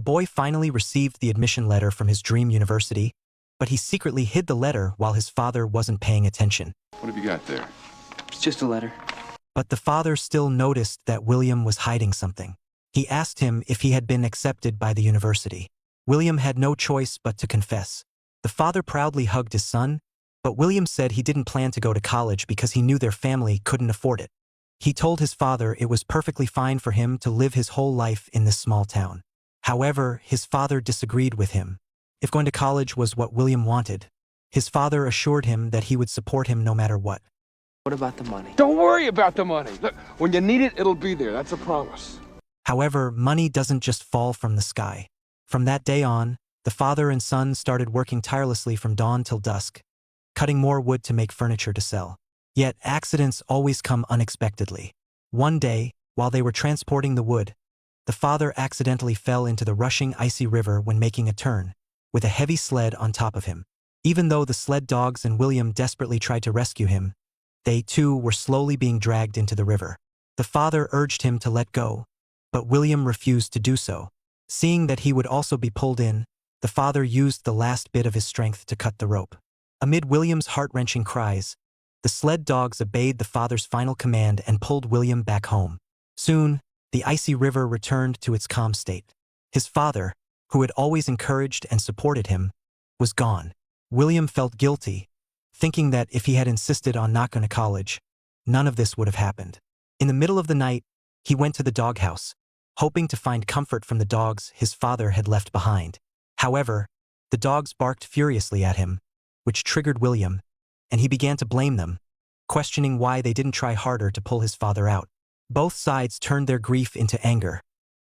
The boy finally received the admission letter from his dream university, but he secretly hid the letter while his father wasn't paying attention. What have you got there? It's just a letter. But the father still noticed that William was hiding something. He asked him if he had been accepted by the university. William had no choice but to confess. The father proudly hugged his son, but William said he didn't plan to go to college because he knew their family couldn't afford it. He told his father it was perfectly fine for him to live his whole life in this small town. However, his father disagreed with him. If going to college was what William wanted, his father assured him that he would support him no matter what. What about the money? Don't worry about the money. Look, when you need it, it'll be there. That's a promise. However, money doesn't just fall from the sky. From that day on, the father and son started working tirelessly from dawn till dusk, cutting more wood to make furniture to sell. Yet accidents always come unexpectedly. One day, while they were transporting the wood, the father accidentally fell into the rushing icy river when making a turn, with a heavy sled on top of him. Even though the sled dogs and William desperately tried to rescue him, they too were slowly being dragged into the river. The father urged him to let go, but William refused to do so. Seeing that he would also be pulled in, the father used the last bit of his strength to cut the rope. Amid William's heart-wrenching cries, the sled dogs obeyed the father's final command and pulled William back home. Soon, the icy river returned to its calm state. His father, who had always encouraged and supported him, was gone. William felt guilty, thinking that if he had insisted on not going to college, none of this would have happened. In the middle of the night, he went to the doghouse, hoping to find comfort from the dogs his father had left behind. However, the dogs barked furiously at him, which triggered William, and he began to blame them, questioning why they didn't try harder to pull his father out. Both sides turned their grief into anger.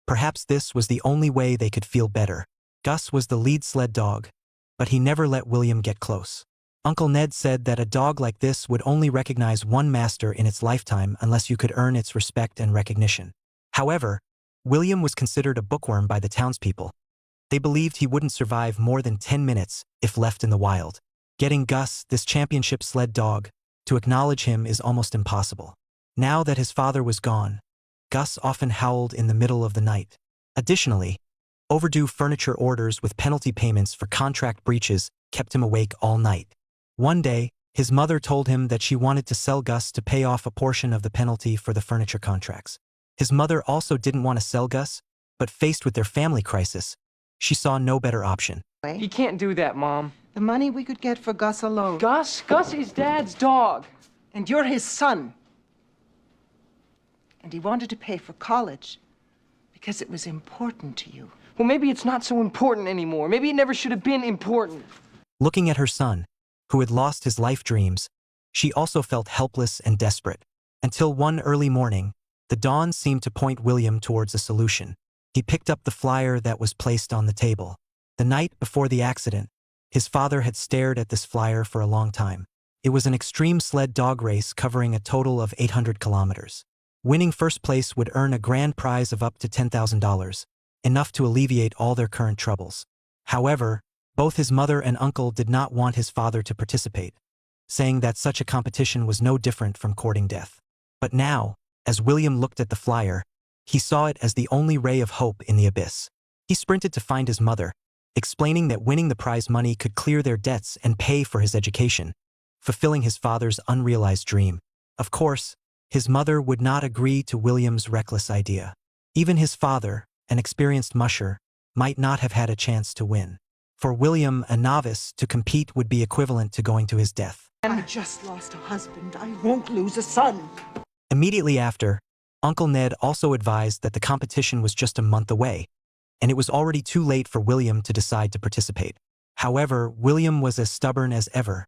Perhaps this was the only way they could feel better. Gus was the lead sled dog, but he never let William get close. Uncle Ned said that a dog like this would only recognize one master in its lifetime unless you could earn its respect and recognition. However, William was considered a bookworm by the townspeople. They believed he wouldn't survive more than 10 minutes if left in the wild. Getting Gus, this championship sled dog, to acknowledge him is almost impossible. Now that his father was gone, Gus often howled in the middle of the night. Additionally, overdue furniture orders with penalty payments for contract breaches kept him awake all night. One day, his mother told him that she wanted to sell Gus to pay off a portion of the penalty for the furniture contracts. His mother also didn't want to sell Gus, but faced with their family crisis, she saw no better option. He can't do that, Mom. The money we could get for Gus alone. Gus? Gus is Dad's dog. And you're his son. And he wanted to pay for college because it was important to you. Well, maybe it's not so important anymore. Maybe it never should have been important. Looking at her son, who had lost his life dreams, she also felt helpless and desperate. Until one early morning, the dawn seemed to point William towards a solution. He picked up the flyer that was placed on the table. The night before the accident, his father had stared at this flyer for a long time. It was an extreme sled dog race covering a total of 800 kilometers. Winning first place would earn a grand prize of up to $10,000, enough to alleviate all their current troubles. However, both his mother and uncle did not want his father to participate, saying that such a competition was no different from courting death. But now, as William looked at the flyer, he saw it as the only ray of hope in the abyss. He sprinted to find his mother, explaining that winning the prize money could clear their debts and pay for his education, fulfilling his father's unrealized dream. Of course, his mother would not agree to William's reckless idea. Even his father, an experienced musher, might not have had a chance to win. For William, a novice, to compete would be equivalent to going to his death. I just lost a husband. I won't lose a son. Immediately after, Uncle Ned also advised that the competition was just a month away, and it was already too late for William to decide to participate. However, William was as stubborn as ever,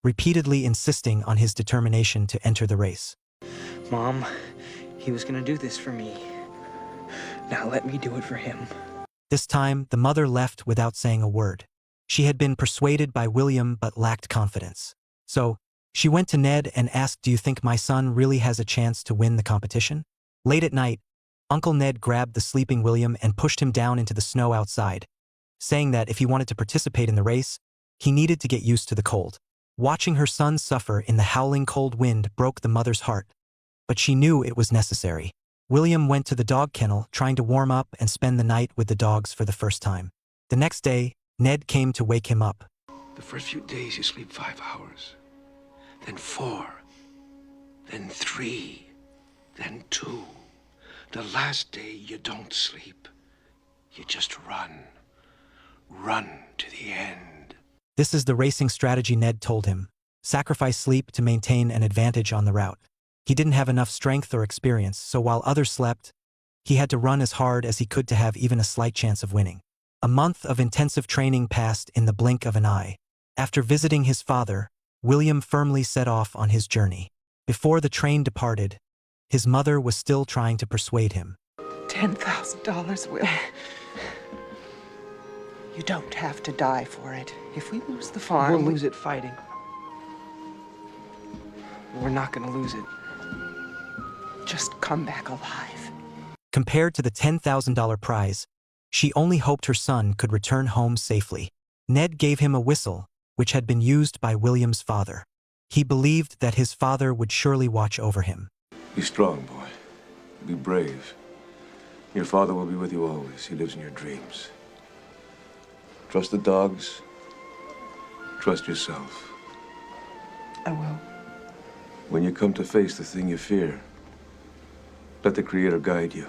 repeatedly insisting on his determination to enter the race. Mom, he was gonna do this for me. Now let me do it for him. This time, the mother left without saying a word. She had been persuaded by William but lacked confidence. So, she went to Ned and asked, "Do you think my son really has a chance to win the competition?" Late at night, Uncle Ned grabbed the sleeping William and pushed him down into the snow outside, saying that if he wanted to participate in the race, he needed to get used to the cold. Watching her son suffer in the howling cold wind broke the mother's heart, but she knew it was necessary. William went to the dog kennel, trying to warm up and spend the night with the dogs for the first time. The next day, Ned came to wake him up. The first few days you sleep 5 hours, then 4, then 3, then 2. The last day you don't sleep. You just run. Run to the end. This is the racing strategy, Ned told him. Sacrifice sleep to maintain an advantage on the route. He didn't have enough strength or experience, so while others slept, he had to run as hard as he could to have even a slight chance of winning. A month of intensive training passed in the blink of an eye. After visiting his father, William firmly set off on his journey. Before the train departed, his mother was still trying to persuade him. $10,000, Will. You don't have to die for it. If we lose the farm, We'll lose it fighting. We're not gonna lose it. just come back alive. Compared to the $10,000 prize, she only hoped her son could return home safely. Ned gave him a whistle, which had been used by William's father. He believed that his father would surely watch over him. Be strong, boy. Be brave. Your father will be with you always. He lives in your dreams. Trust the dogs. Trust yourself. I will. When you come to face the thing you fear, let the Creator guide you.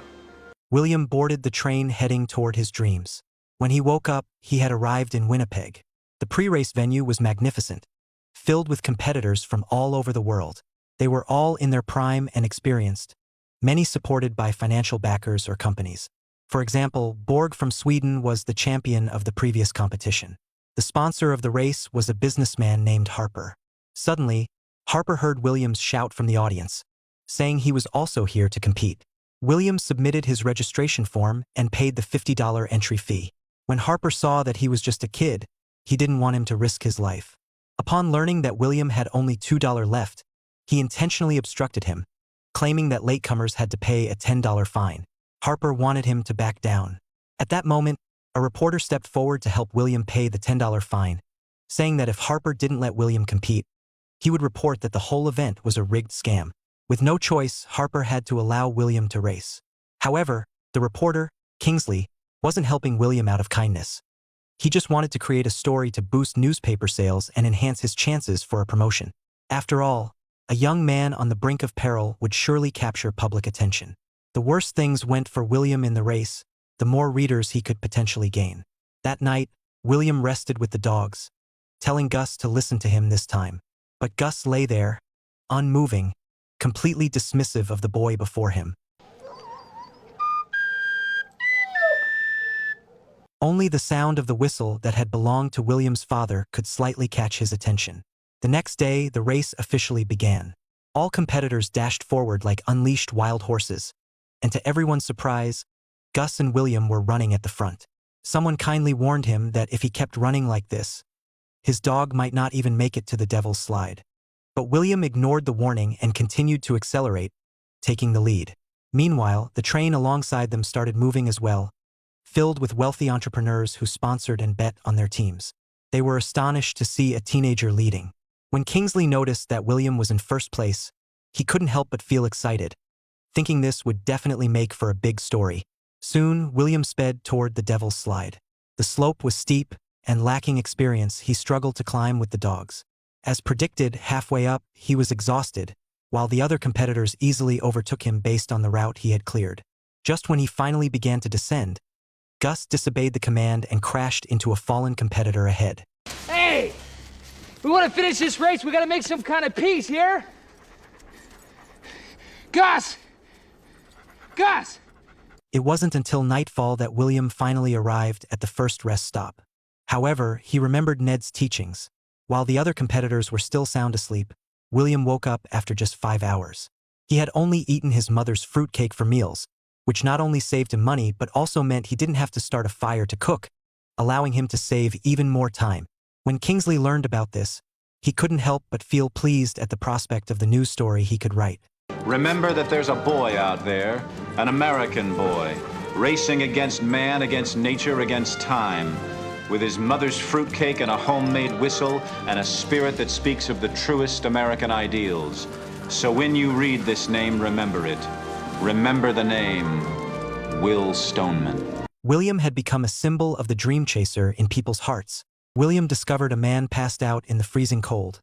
William boarded the train heading toward his dreams. When he woke up, he had arrived in Winnipeg. The pre-race venue was magnificent, filled with competitors from all over the world. They were all in their prime and experienced, many supported by financial backers or companies. For example, Borg from Sweden was the champion of the previous competition. The sponsor of the race was a businessman named Harper. Suddenly, Harper heard Williams shout from the audience, saying he was also here to compete. William submitted his registration form and paid the $50 entry fee. When Harper saw that he was just a kid, he didn't want him to risk his life. Upon learning that William had only $2 left, he intentionally obstructed him, claiming that latecomers had to pay a $10 fine. Harper wanted him to back down. At that moment, a reporter stepped forward to help William pay the $10 fine, saying that if Harper didn't let William compete, he would report that the whole event was a rigged scam. With no choice, Harper had to allow William to race. However, the reporter, Kingsley, wasn't helping William out of kindness. He just wanted to create a story to boost newspaper sales and enhance his chances for a promotion. After all, a young man on the brink of peril would surely capture public attention. The worse things went for William in the race, the more readers he could potentially gain. That night, William rested with the dogs, telling Gus to listen to him this time. But Gus lay there, unmoving, completely dismissive of the boy before him. Only the sound of the whistle that had belonged to William's father could slightly catch his attention. The next day, the race officially began. All competitors dashed forward like unleashed wild horses, and to everyone's surprise, Gus and William were running at the front. Someone kindly warned him that if he kept running like this, his dog might not even make it to the Devil's Slide. But William ignored the warning and continued to accelerate, taking the lead. Meanwhile, the train alongside them started moving as well, filled with wealthy entrepreneurs who sponsored and bet on their teams. They were astonished to see a teenager leading. When Kingsley noticed that William was in first place, he couldn't help but feel excited, thinking this would definitely make for a big story. Soon, William sped toward the Devil's Slide. The slope was steep, and lacking experience, he struggled to climb with the dogs. As predicted, halfway up, he was exhausted, while the other competitors easily overtook him based on the route he had cleared. Just when he finally began to descend, Gus disobeyed the command and crashed into a fallen competitor ahead. Hey! We want to finish this race, we gotta make some kind of peace, here? Gus! Gus! It wasn't until nightfall that William finally arrived at the first rest stop. However, he remembered Ned's teachings. While the other competitors were still sound asleep, William woke up after just 5 hours. He had only eaten his mother's fruitcake for meals, which not only saved him money but also meant he didn't have to start a fire to cook, allowing him to save even more time. When Kingsley learned about this, he couldn't help but feel pleased at the prospect of the news story he could write. Remember that there's a boy out there, an American boy, racing against man, against nature, against time, with his mother's fruitcake and a homemade whistle and a spirit that speaks of the truest American ideals. So when you read this name, remember it. Remember the name, Will Stoneman. William had become a symbol of the dream chaser in people's hearts. William discovered a man passed out in the freezing cold,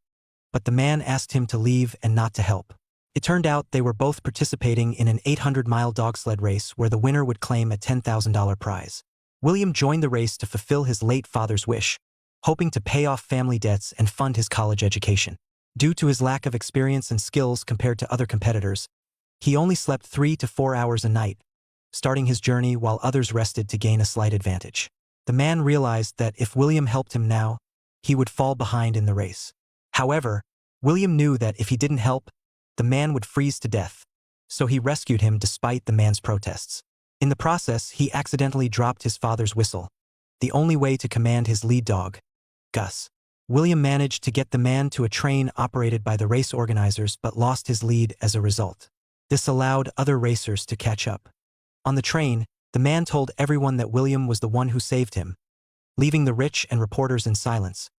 but the man asked him to leave and not to help. It turned out they were both participating in an 800-mile dog sled race where the winner would claim a $10,000 prize. William joined the race to fulfill his late father's wish, hoping to pay off family debts and fund his college education. Due to his lack of experience and skills compared to other competitors, he only slept 3 to 4 hours a night, starting his journey while others rested to gain a slight advantage. The man realized that if William helped him now, he would fall behind in the race. However, William knew that if he didn't help, the man would freeze to death, so he rescued him despite the man's protests. In the process, he accidentally dropped his father's whistle, the only way to command his lead dog, Gus. William managed to get the man to a train operated by the race organizers but lost his lead as a result. This allowed other racers to catch up. On the train, the man told everyone that William was the one who saved him, leaving the rich and reporters in silence,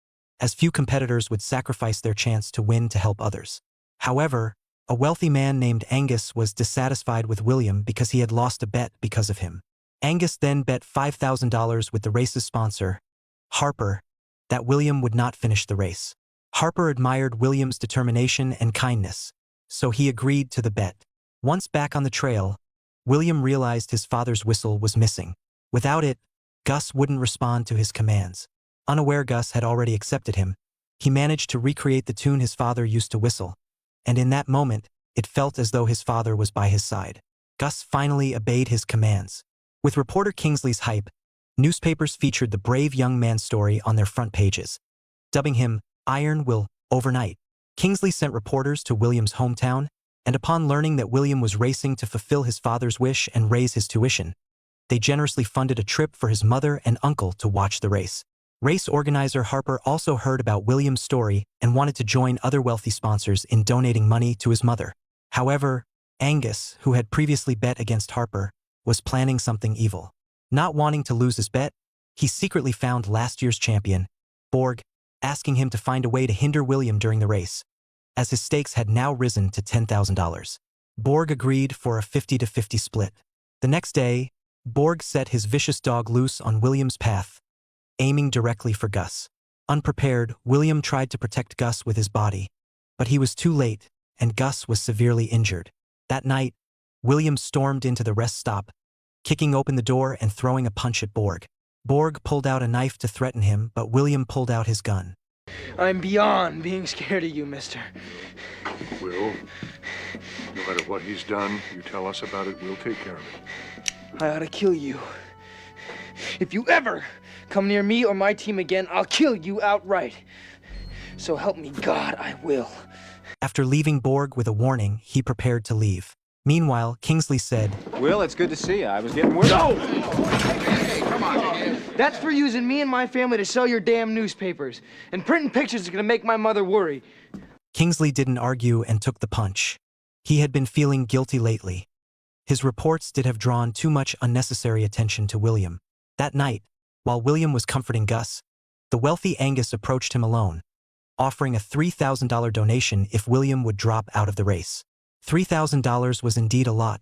as few competitors would sacrifice their chance to win to help others. However, a wealthy man named Angus was dissatisfied with William because he had lost a bet because of him. Angus then bet $5,000 with the race's sponsor, Harper, that William would not finish the race. Harper admired William's determination and kindness, so he agreed to the bet. Once back on the trail, William realized his father's whistle was missing. Without it, Gus wouldn't respond to his commands. Unaware Gus had already accepted him, he managed to recreate the tune his father used to whistle, and in that moment, it felt as though his father was by his side. Gus finally obeyed his commands. With reporter Kingsley's hype, newspapers featured the brave young man's story on their front pages, dubbing him Iron Will overnight. Kingsley sent reporters to William's hometown, and upon learning that William was racing to fulfill his father's wish and raise his tuition, they generously funded a trip for his mother and uncle to watch the race. Race organizer Harper also heard about William's story and wanted to join other wealthy sponsors in donating money to his mother. However, Angus, who had previously bet against Harper, was planning something evil. Not wanting to lose his bet, he secretly found last year's champion, Borg, asking him to find a way to hinder William during the race, as his stakes had now risen to $10,000. Borg agreed for a 50-50 split. The next day, Borg set his vicious dog loose on William's path, aiming directly for Gus. Unprepared, William tried to protect Gus with his body, but he was too late, and Gus was severely injured. That night, William stormed into the rest stop, kicking open the door and throwing a punch at Borg. Borg pulled out a knife to threaten him, but William pulled out his gun. I'm beyond being scared of you, mister. Will, no matter what he's done, you tell us about it, we'll take care of it. I ought to kill you. If you ever come near me or my team again, I'll kill you outright. So help me God, I will. After leaving Borg with a warning, he prepared to leave. Meanwhile, Kingsley said, Will, it's good to see you. I was getting worried. No! That's for using me and my family to sell your damn newspapers. And printing pictures is gonna make my mother worry. Kingsley didn't argue and took the punch. He had been feeling guilty lately. His reports did have drawn too much unnecessary attention to William. That night, while William was comforting Gus, the wealthy Angus approached him alone, offering a $3,000 donation if William would drop out of the race. $3,000 was indeed a lot,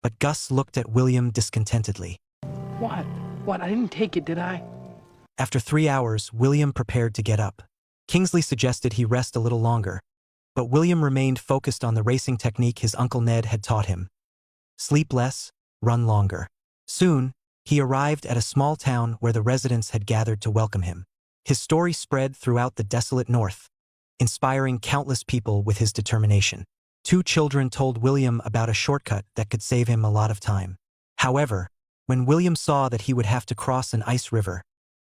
but Gus looked at William discontentedly. What? What? I didn't take it, did I? After 3 hours, William prepared to get up. Kingsley suggested he rest a little longer, but William remained focused on the racing technique his Uncle Ned had taught him. Sleep less, run longer. Soon, he arrived at a small town where the residents had gathered to welcome him. His story spread throughout the desolate north, inspiring countless people with his determination. 2 children told William about a shortcut that could save him a lot of time. However, when William saw that he would have to cross an ice river,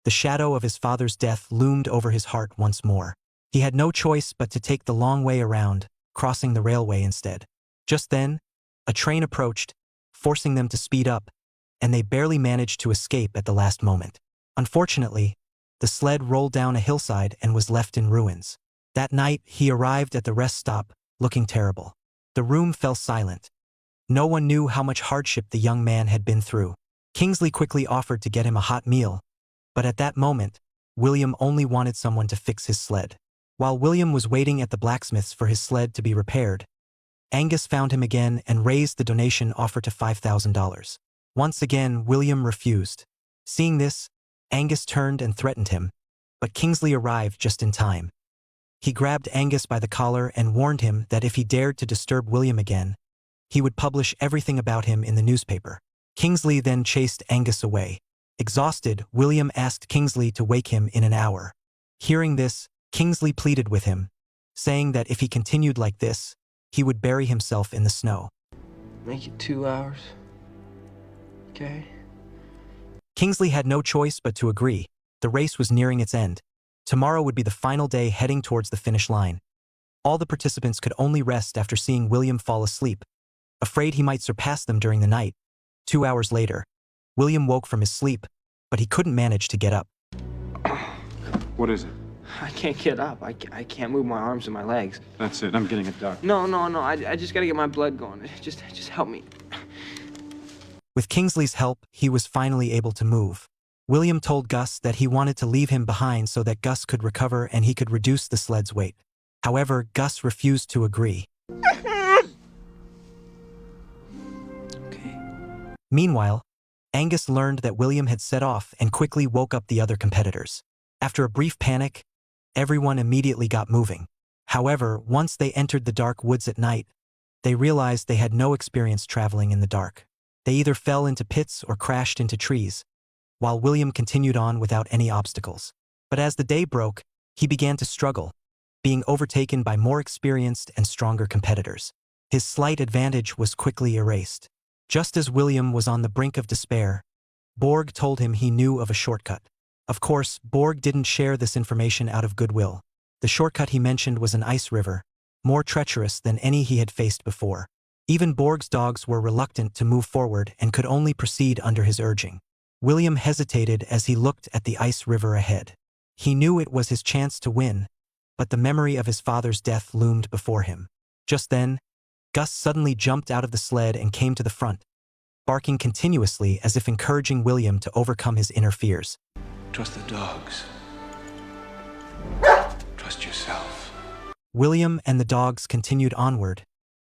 the shadow of his father's death loomed over his heart once more. He had no choice but to take the long way around, crossing the railway instead. Just then, a train approached, forcing them to speed up, and they barely managed to escape at the last moment. Unfortunately, the sled rolled down a hillside and was left in ruins. That night, he arrived at the rest stop, looking terrible. The room fell silent. No one knew how much hardship the young man had been through. Kingsley quickly offered to get him a hot meal, but at that moment, William only wanted someone to fix his sled. While William was waiting at the blacksmith's for his sled to be repaired, Angus found him again and raised the donation offer to $5,000. Once again, William refused. Seeing this, Angus turned and threatened him, but Kingsley arrived just in time. He grabbed Angus by the collar and warned him that if he dared to disturb William again, he would publish everything about him in the newspaper. Kingsley then chased Angus away. Exhausted, William asked Kingsley to wake him in an hour. Hearing this, Kingsley pleaded with him, saying that if he continued like this, he would bury himself in the snow. Make it 2 hours. Okay? Kingsley had no choice but to agree. The race was nearing its end. Tomorrow would be the final day heading towards the finish line. All the participants could only rest after seeing William fall asleep, afraid he might surpass them during the night. 2 hours later, William woke from his sleep, but he couldn't manage to get up. What is it? I can't get up. I can't move my arms and my legs. That's it. I'm getting it dark. No. I just gotta get my blood going. Just help me. With Kingsley's help, he was finally able to move. William told Gus that he wanted to leave him behind so that Gus could recover and he could reduce the sled's weight. However, Gus refused to agree. Okay. Meanwhile, Angus learned that William had set off and quickly woke up the other competitors. After a brief panic, everyone immediately got moving. However, once they entered the dark woods at night, they realized they had no experience traveling in the dark. They either fell into pits or crashed into trees, while William continued on without any obstacles. But as the day broke, he began to struggle, being overtaken by more experienced and stronger competitors. His slight advantage was quickly erased. Just as William was on the brink of despair, Borg told him he knew of a shortcut. Of course, Borg didn't share this information out of goodwill. The shortcut he mentioned was an ice river, more treacherous than any he had faced before. Even Borg's dogs were reluctant to move forward and could only proceed under his urging. William hesitated as he looked at the ice river ahead. He knew it was his chance to win, but the memory of his father's death loomed before him. Just then, Gus suddenly jumped out of the sled and came to the front, barking continuously as if encouraging William to overcome his inner fears. Trust the dogs. Trust yourself. William and the dogs continued onward,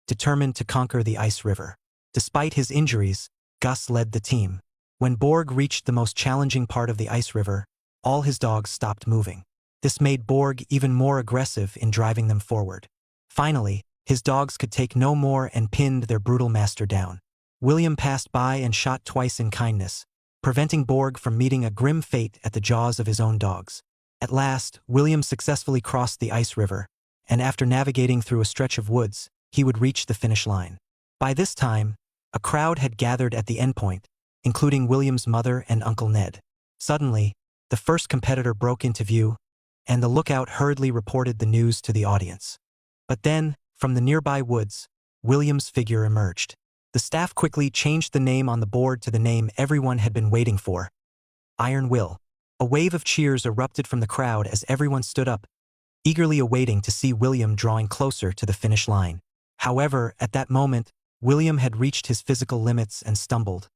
determined to conquer the ice river. Despite his injuries, Gus led the team. When Borg reached the most challenging part of the ice river, all his dogs stopped moving. This made Borg even more aggressive in driving them forward. Finally, his dogs could take no more and pinned their brutal master down. William passed by and shot twice in kindness, preventing Borg from meeting a grim fate at the jaws of his own dogs. At last, William successfully crossed the ice river, and after navigating through a stretch of woods, he would reach the finish line. By this time, a crowd had gathered at the endpoint, including William's mother and Uncle Ned. Suddenly, the first competitor broke into view, and the lookout hurriedly reported the news to the audience. But then, from the nearby woods, William's figure emerged. The staff quickly changed the name on the board to the name everyone had been waiting for: Iron Will. A wave of cheers erupted from the crowd as everyone stood up, eagerly awaiting to see William drawing closer to the finish line. However, at that moment, William had reached his physical limits and stumbled,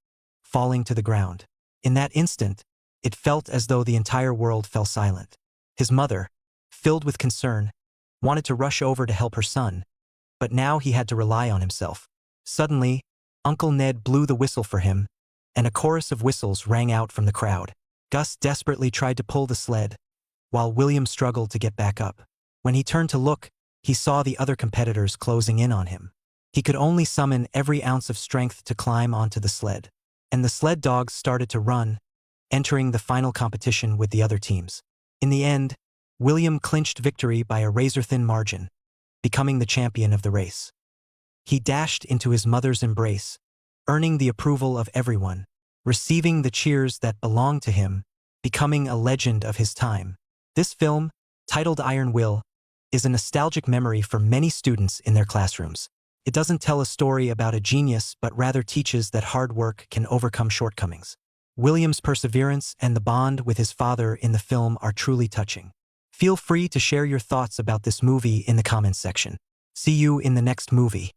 falling to the ground. In that instant, it felt as though the entire world fell silent. His mother, filled with concern, wanted to rush over to help her son, but now he had to rely on himself. Suddenly, Uncle Ned blew the whistle for him, and a chorus of whistles rang out from the crowd. Gus desperately tried to pull the sled, while William struggled to get back up. When he turned to look, he saw the other competitors closing in on him. He could only summon every ounce of strength to climb onto the sled, and the sled dogs started to run, entering the final competition with the other teams. In the end, William clinched victory by a razor-thin margin, becoming the champion of the race. He dashed into his mother's embrace, earning the approval of everyone, receiving the cheers that belonged to him, becoming a legend of his time. This film, titled Iron Will, is a nostalgic memory for many students in their classrooms. It doesn't tell a story about a genius but rather teaches that hard work can overcome shortcomings. William's perseverance and the bond with his father in the film are truly touching. Feel free to share your thoughts about this movie in the comments section. See you in the next movie.